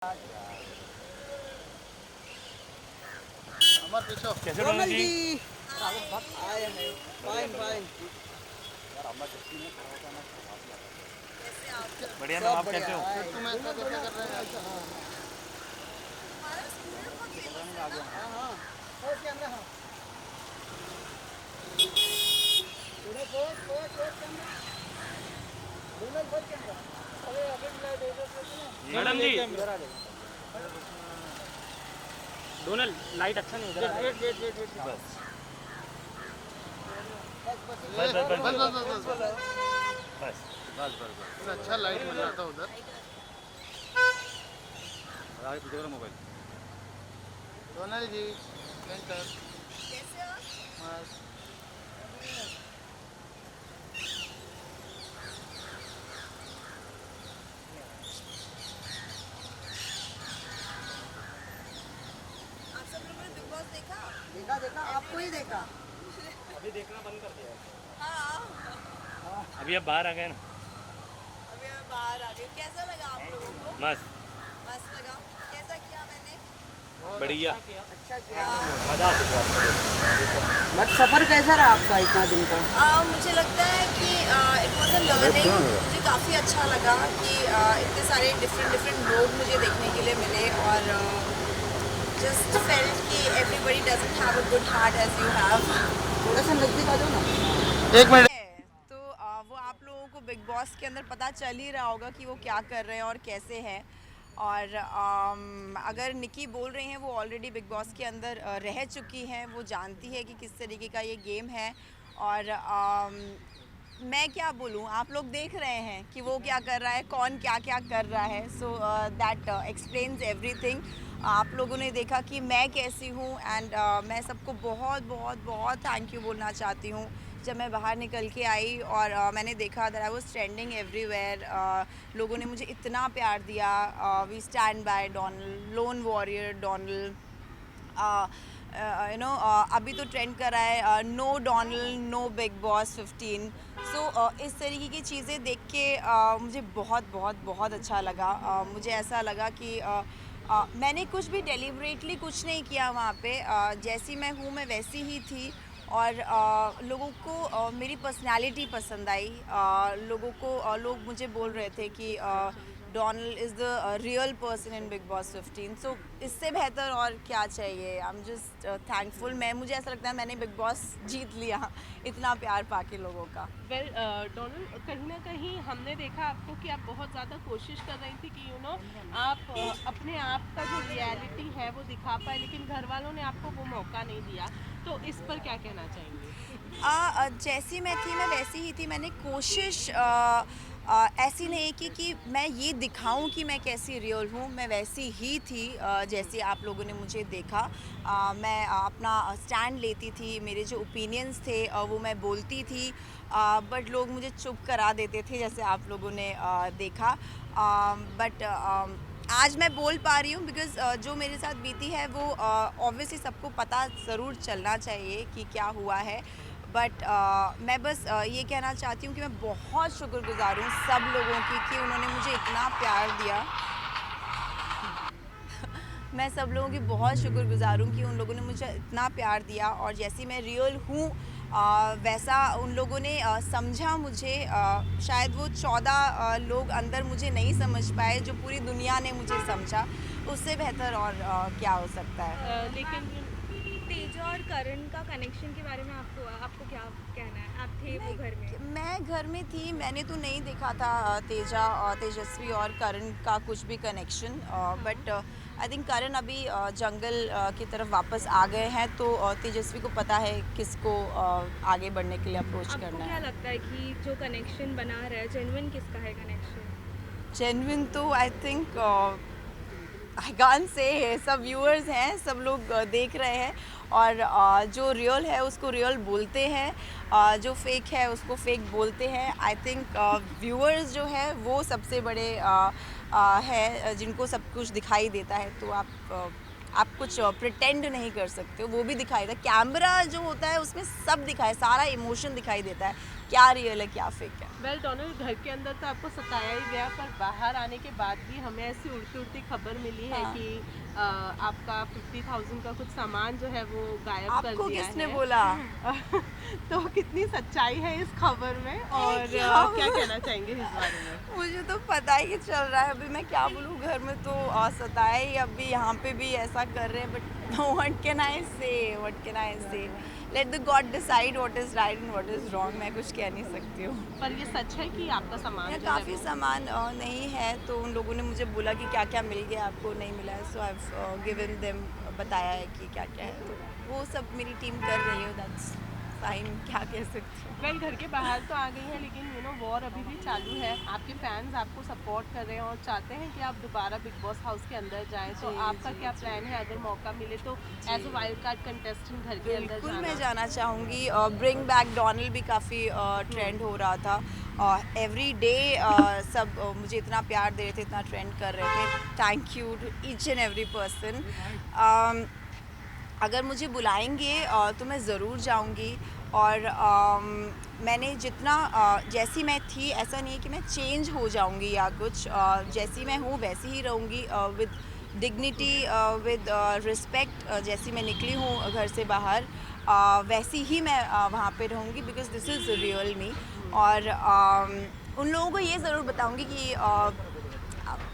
अमर पीछो कैसे रोनल जी? जी आए हैं। फाइन फाइन बढ़िया मैम, सब आप बढ़िया कैसे हो? आए। तुम ऐसा कैसे कर रहे हैं? हाँ हाँ हो कैमरा हाँ थोड़ा बहुत कैमरा रोनल बहुत कैमरा अरे अभी मिला मैडम जी, इधर आ जाओ डोनल लाइट अच्छा नहीं उधर। वेट बस बस बस बस बस बस बस बस बस बस बस बस अच्छा लाइट मिल रहा था उधर। आगे पीछे करो मोबाइल। डोनल जी सेंटर बस। आप सब लोगों ने बिग बॉस देखा? देखा आपको ही देखा अभी देखना बंद कर दिया है। हाँ, अभी अब बाहर आ गए ना। अभी मैं बाहर आ गई। कैसा लगा आप लोगों को? मस्त, मस्त लगा। कैसा किया मैंने? बढ़िया, अच्छा किया मजा आ चुका। बट सफर कैसा रहा आपका इतना दिन का मुझे लगता है कि इट वॉज अ लर्निंग। मुझे काफ़ी अच्छा लगा कि इतने सारे डिफरेंट लोग मुझे देखने के लिए मिले और जस्ट फेल्ट कि everybody doesn't have a good heart as you have. थोड़ा सा नजदीक आ जाओ ना एक मिनट। तो वो आप लोगों को बिग बॉस के अंदर पता चल ही रहा होगा कि वो क्या कर रहे हैं और कैसे हैं। और अगर निकी बोल रही हैं वो ऑलरेडी बिग बॉस के अंदर रह चुकी हैं, वो जानती है कि किस तरीके का ये गेम है। और मैं क्या बोलूँ, आप लोग देख रहे हैं कि वो क्या कर रहा है, कौन क्या क्या कर रहा है। So that explains everything. आप लोगों ने देखा कि मैं कैसी हूँ एंड मैं सबको बहुत बहुत बहुत थैंक यू बोलना चाहती हूँ। जब मैं बाहर निकल के आई और मैंने देखा that I was trending everywhere. लोगों ने मुझे इतना प्यार दिया। We stand by Donald, lone warrior Donald. अभी तो ट्रेंड कर रहा है no Donald no Bigg Boss 15। So इस तरीके की चीज़ें देख के मुझे बहुत बहुत बहुत अच्छा लगा। मुझे ऐसा लगा कि मैंने कुछ भी डेलिबरेटली कुछ नहीं किया वहाँ पे। जैसी मैं हूँ मैं वैसी ही थी। और लोगों को मेरी पर्सनालिटी पसंद आई। लोगों को लोग मुझे बोल रहे थे कि Donald is the real person in big Boss 15। सो इससे बेहतर और क्या चाहिए। I am just thankful. मुझे ऐसा लगता है मैंने बिग बॉस जीत लिया इतना प्यार पाके लोगों का। डोनल कहीं ना कहीं हमने देखा आपको कि आप बहुत ज़्यादा कोशिश कर रही थी कि आप अपने आप का जो रियलिटी है वो दिखा पाए, लेकिन घर वालों ने आपको वो मौका नहीं दिया। तो इस पर क्या कहना चाहेंगे? जैसी मैं थी मैं वैसी ही थी। मैंने कोशिश ऐसी नहीं की कि मैं ये दिखाऊं कि मैं कैसी रियल हूँ। मैं वैसी ही थी जैसे आप लोगों ने मुझे देखा। मैं अपना स्टैंड लेती थी। मेरे जो ओपिनियंस थे वो मैं बोलती थी। बट लोग मुझे चुप करा देते थे जैसे आप लोगों ने देखा। बट आज मैं बोल पा रही हूँ बिकॉज़ जो मेरे साथ बीती है वो ऑब्वियसली सबको पता ज़रूर चलना चाहिए कि क्या हुआ है। बट मैं बस ये कहना चाहती हूँ कि मैं बहुत शुक्रगुज़ार हूँ सब लोगों की कि उन्होंने मुझे इतना प्यार दिया। मैं सब लोगों की बहुत शुक्रगुज़ार हूँ कि उन लोगों ने मुझे इतना प्यार दिया और जैसी मैं रियल हूँ वैसा उन लोगों ने समझा मुझे। शायद वो 14 लोग अंदर मुझे नहीं समझ पाए जो पूरी दुनिया ने मुझे समझा। उससे बेहतर और क्या हो सकता है। लेकिन तेजा और करण का कनेक्शन के बारे में आपको आपको क्या कहना है? आप थे वो घर में? मैं घर में थी। मैंने तो नहीं देखा था तेजस्वी और करण का कुछ भी कनेक्शन। बट आई थिंक करण अभी जंगल की तरफ वापस आ गए हैं तो तेजस्वी को पता है किसको आगे बढ़ने के लिए अप्रोच आपको करना क्या है। लगता है कि जो कनेक्शन बना रहा है जेन्युइन किसका है कनेक्शन? जेन्युइन तो I think I can't say. सब व्यूअर्स हैं, सब लोग देख रहे हैं और जो रियल है उसको रियल बोलते हैं। जो फेक है उसको फेक बोलते हैं। आई थिंक व्यूअर्स जो है वो सबसे बड़े है जिनको सब कुछ दिखाई देता है। तो आप कुछ प्रिटेंड नहीं कर सकते हो, वो भी दिखाई देता है। कैमरा जो होता है उसमें सब दिखाए, सारा इमोशन दिखाई देता है। क्या रियल है क्या फेक है। वेल डोनल, घर के अंदर तो आपको सताया ही गया, पर बाहर आने के बाद भी हमें ऐसी उड़ती उड़ती खबर मिली है हाँ। कि आपका 50,000 का कुछ सामान जो है वो गायब कर आपको दिया किसने है। बोला? तो कितनी सच्चाई है इस खबर में, और क्या क्या कहना चाहेंगे इस बारे में? मुझे तो पता ही चल रहा है, अभी मैं क्या बोलूँ, घर में तो सताया ही, अभी यहाँ पे भी ऐसा कर रहे हैं, बट व्हाट कैन आई से, let the God decide what is right and what is wrong, मैं कुछ कह नहीं सकती हूँ। पर ये सच है कि आपका सामान मेरा जो है काफ़ी वो- सामान नहीं है, तो उन लोगों ने मुझे बोला कि क्या क्या मिल गया आपको, नहीं मिला है, so I have given them, बताया है कि क्या क्या है, तो वो सब मेरी टीम कर रही है, दैट्स फाइन, क्या कह सकती हूँ। वेल घर के बाहर तो आ गई हैं, लेकिन वॉर अभी भी चालू है। आपके फैंस आपको सपोर्ट कर रहे हैं और चाहते हैं कि आप दोबारा बिग बॉस हाउस के अंदर जाएं, तो आपका क्या प्लान है अगर मौका मिले तो as a wild card contestant घर के अंदर बिल्कुल मैं जाना? जाना चाहूँगी। ब्रिंग बैक डोनाल्ड भी काफ़ी ट्रेंड हो रहा था, एवरी डे सब मुझे इतना प्यार दे रहे थे, इतना ट्रेंड कर रहे थे, thank you to each and every person. अगर मुझे बुलाएंगे तो मैं ज़रूर जाऊंगी, और मैंने जितना जैसी मैं थी, ऐसा नहीं है कि मैं चेंज हो जाऊंगी या कुछ, जैसी मैं हूँ वैसी ही रहूँगी, विद डिग्निटी, विद रिस्पेक्ट, जैसी मैं निकली हूँ घर से बाहर, वैसी ही मैं वहाँ पे रहूँगी, because this is real me. और उन लोगों को ये ज़रूर बताऊँगी कि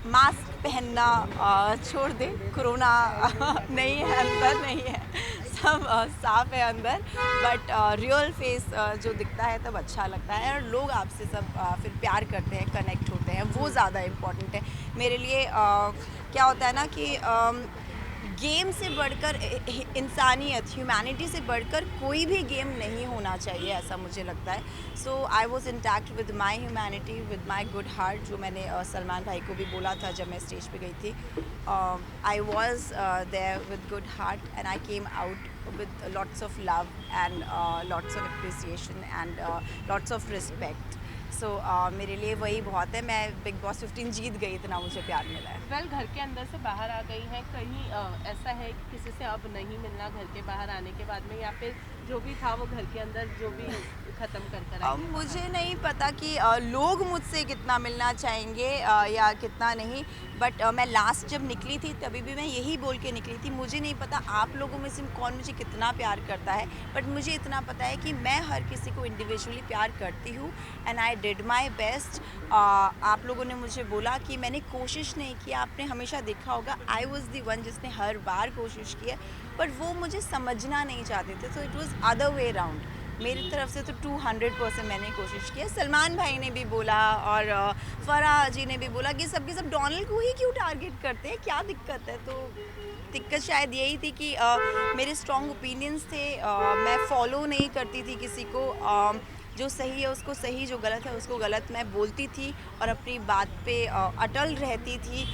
मास्क पहनना छोड़ दे, कोरोना नहीं है, अंदर नहीं है, सब साफ है अंदर, बट रियल फेस जो दिखता है तब अच्छा लगता है, और लोग आपसे सब फिर प्यार करते हैं, कनेक्ट होते हैं, वो ज़्यादा इम्पोर्टेंट है मेरे लिए। क्या होता है ना कि गेम से बढ़कर इंसानियत, ह्यूमैनिटी से बढ़कर कोई भी गेम नहीं होना चाहिए, ऐसा मुझे लगता है। So I was intact with my humanity, with my good heart, जो मैंने सलमान भाई को भी बोला था जब मैं स्टेज पे गई थी। I was there with good heart and I came out with lots of love and lots of appreciation and lots of respect. So मेरे लिए वही बहुत है, मैं बिग बॉस 15 जीत गई, इतना मुझे प्यार मिला है। वेल घर के अंदर से बाहर आ गई हैं, कहीं ऐसा है कि किसी से अब नहीं मिलना घर के बाहर आने के बाद में, या फिर जो भी था वो घर के अंदर जो भी ख़त्म कर अब मुझे नहीं पता कि लोग मुझसे कितना मिलना चाहेंगे या कितना नहीं, बट मैं लास्ट जब निकली थी तभी भी मैं यही बोल के निकली थी, मुझे नहीं पता आप लोगों में से कौन मुझे कितना प्यार करता है, बट मुझे इतना पता है कि मैं हर किसी को इंडिविजुअली प्यार करती हूँ, and I did my best. आप लोगों ने मुझे बोला कि मैंने कोशिश नहीं की, आपने हमेशा देखा होगा आई वॉज दी वन जिसने हर बार कोशिश की है, बट वो मुझे समझना नहीं चाहते थे, तो it was other way round. मेरी तरफ से तो 200% मैंने कोशिश की है। सलमान भाई ने भी बोला और फराह जी ने भी बोला कि सबके सब डोनाल्ड को ही क्यों टारगेट करते हैं, क्या दिक्कत है। तो दिक्कत शायद यही थी कि मेरे स्ट्रॉन्ग ओपिनियंस थे, मैं फॉलो नहीं करती थी किसी को, जो सही है उसको सही, जो गलत है उसको गलत मैं बोलती थी और अपनी बात पे अटल रहती थी,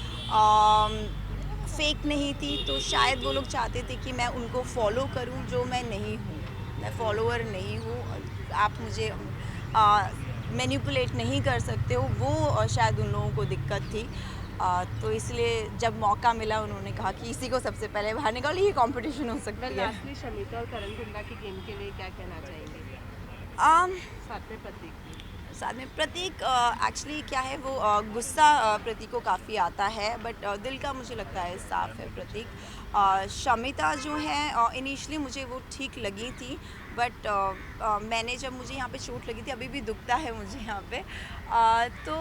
फेक नहीं थी। तो शायद वो लोग चाहते थे कि मैं उनको फॉलो करूं, जो मैं नहीं हूं, मैं फॉलोअर नहीं हूँ, आप मुझे मैनिपुलेट नहीं कर सकते हो, वो शायद उन लोगों को दिक्कत थी। तो इसलिए जब मौका मिला उन्होंने कहा कि इसी को सबसे पहले बाहर निकालो, ये कंपटीशन हो सकती है। लास्टली शमिता और करण कुंडा की गेम के लिए क्या कहना चाहेंगे? साथ में प्रतीक भी। साथ में प्रतीक, एक्चुअली क्या है वो गुस्सा प्रतीक को काफ़ी आता है, बट दिल का मुझे लगता है साफ़ है प्रतीक। शमिता जो है इनिशियली मुझे वो ठीक लगी थी, बट मैंने जब मुझे यहाँ पे चोट लगी थी, अभी भी दुखता है मुझे यहाँ पे, तो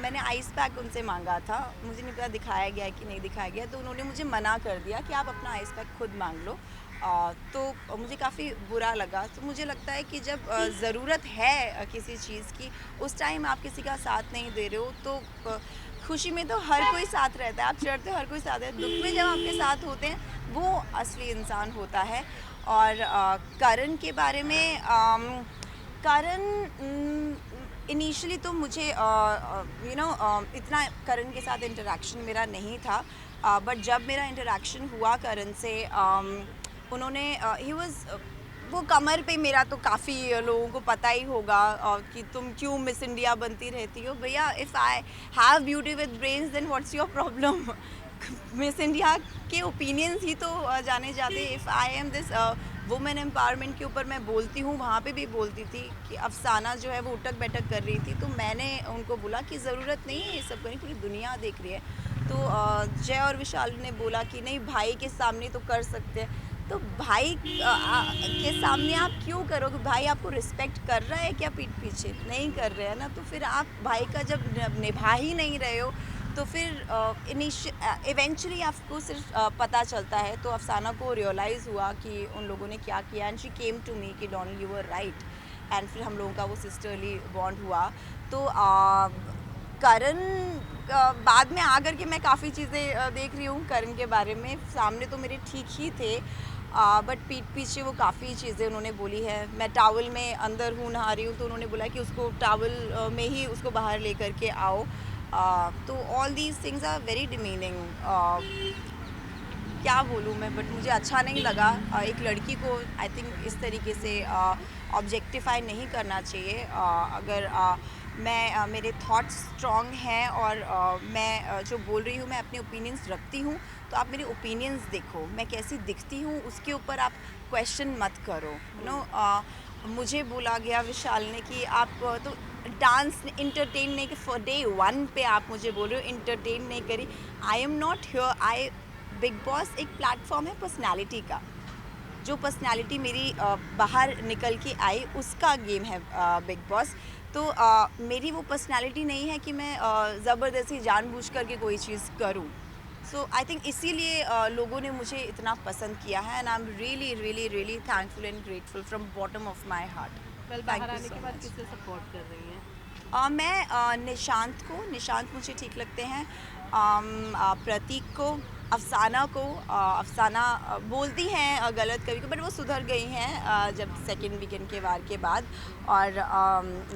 मैंने आइस पैक उनसे मांगा था, मुझे नहीं पता दिखाया गया है कि नहीं दिखाया गया, तो उन्होंने मुझे मना कर दिया कि आप अपना आइस पैक खुद मांग लो। तो मुझे काफ़ी बुरा लगा। तो मुझे लगता है कि जब ज़रूरत है किसी चीज़ की, उस टाइम आप किसी का साथ नहीं दे रहे हो, तो खुशी में तो हर कोई साथ रहता है, आप चढ़ते हो हर कोई साथ है, दुख में जब आपके साथ होते हैं वो असली इंसान होता है। और करण के बारे में, करण इनिशियली तो मुझे इतना करण के साथ इंटरेक्शन मेरा नहीं था, बट जब मेरा इंटरेक्शन हुआ करण से, उन्होंने ही वाज, वो कमर पे मेरा तो काफ़ी लोगों को पता ही होगा कि तुम क्यों मिस इंडिया बनती रहती हो। भैया, if I have beauty with brains then what's your problem. Miss India के ओपिनियंस ही तो जाने जाते। If I am this women empowerment के ऊपर मैं बोलती हूँ, वहाँ पे भी बोलती थी कि अफसाना जो है वो उठक बैठक कर रही थी, तो मैंने उनको बोला कि ज़रूरत नहीं है ये सब करने, पूरी दुनिया देख रही है। तो जय और विशाल ने बोला कि नहीं भाई के सामने तो कर सकते हैं। तो भाई के सामने आप क्यों करोगे? भाई आपको रिस्पेक्ट कर रहा है क्या पीठ पीछे? नहीं कर रहे हैं ना, तो फिर आप भाई का जब निभा ही नहीं रहे हो तो फिर इवेंचुअली आपको सिर्फ पता चलता है। तो अफसाना को रियलाइज़ हुआ कि उन लोगों ने क्या किया, and she came to me कि Donald you were right, and फिर हम लोगों का वो सिस्टरली बॉन्ड हुआ। तो करण बाद में आकर के मैं काफ़ी चीज़ें देख रही हूँ करण के बारे में, सामने तो मेरे ठीक ही थे, बट पीठ पीछे वो काफ़ी चीज़ें उन्होंने बोली है। मैं टावल में अंदर हूँ, नहा रही हूँ, तो उन्होंने बोला कि उसको टावल में ही उसको बाहर लेकर के आओ। तो all these things are very demeaning. क्या बोलूँ मैं, बट मुझे अच्छा नहीं लगा। एक लड़की को आई थिंक इस तरीके से ऑब्जेक्टिफाई नहीं करना चाहिए। अगर मैं मेरे थॉट्स स्ट्रॉन्ग हैं और मैं जो बोल रही हूँ मैं अपने ओपिनियंस रखती हूँ, तो आप मेरे ओपिनियंस देखो, मैं कैसी दिखती हूँ उसके ऊपर आप क्वेश्चन मत करो। मुझे बोला गया विशाल ने कि आप तो डांस इंटरटेन नहीं, फॉर डे 1 पे आप मुझे बोल रहे हो इंटरटेन नहीं करी। I am not here. Big boss एक प्लेटफॉर्म है पर्सनालिटी का, जो पर्सनालिटी मेरी बाहर निकल के आई उसका गेम है बिग बॉस। तो मेरी वो पर्सनालिटी नहीं है कि मैं ज़बरदस्ती जानबूझ करके कोई चीज़ करूं। सो आई थिंक इसीलिए लोगों ने मुझे इतना पसंद किया है, and I am really really really thankful and grateful from bottom of my heart. Well, बाहर आने के बाद किससे सपोर्ट कर रही हैं? मैं निशांत मुझे ठीक लगते हैं, प्रतीक को, अफसाना को। अफसाना बोलती हैं गलत कभी, बट वो सुधर गई हैं जब सेकेंड वीकेंड के वार के बाद, और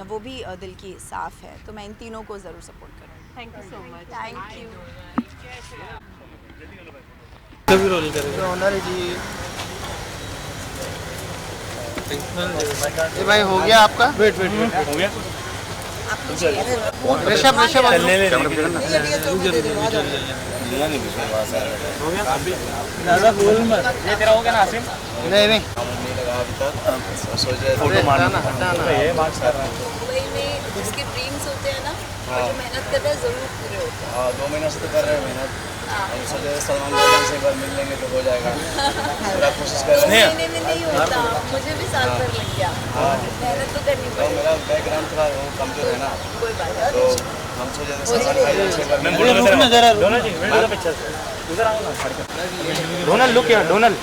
वो भी दिल की साफ़ है। तो मैं इन तीनों को ज़रूर सपोर्ट करूँगी। Thank you so much. Thank you. कभी रोल करेगा डोनल जी, ये भाई हो गया आपका? वेट हो गया। ऋषभ चलने ले ज़्यादा बोल मत। ये तेरा हो गया ना आसिम? नहीं फोटो मारना हटाना। ये मार्क्स कर रहा है। दुबई में जिसके ड्रीम्स होते हैं ना, जो मेहनत कर रहे हैं ज़रूर पूरे होते हैं। हाँ 2 महीने से तो कर रहे हैं मेहनत। हम सोचे सलमान भाई से एक बार मिल लेंगे तो हो जाएगा। पूरा कोशिश कर रहे हैं। महीने में नहीं होता, मुझे भी साल भर लग गया। मेहनत तो करनी तो पड़ेगी। मेरा बैकग्राउंड थोड़ा कमजोर है ना, कोई बात नहीं। तो हम सोचे थे सलमान भाई से एक बार मैं मिल बोलूँगा लेंगे। तेरा डोनल जी वीडियो का पिक्चर उधर आओ ना। डोनल लुक यार, डोनल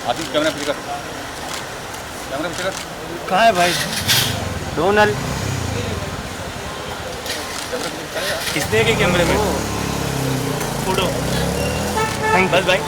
आप कैमरा पीछे कर, कैमरा पीछे कर। कहाँ है भाई डोनल? किसने के कैमरे में फोटो? बस भाई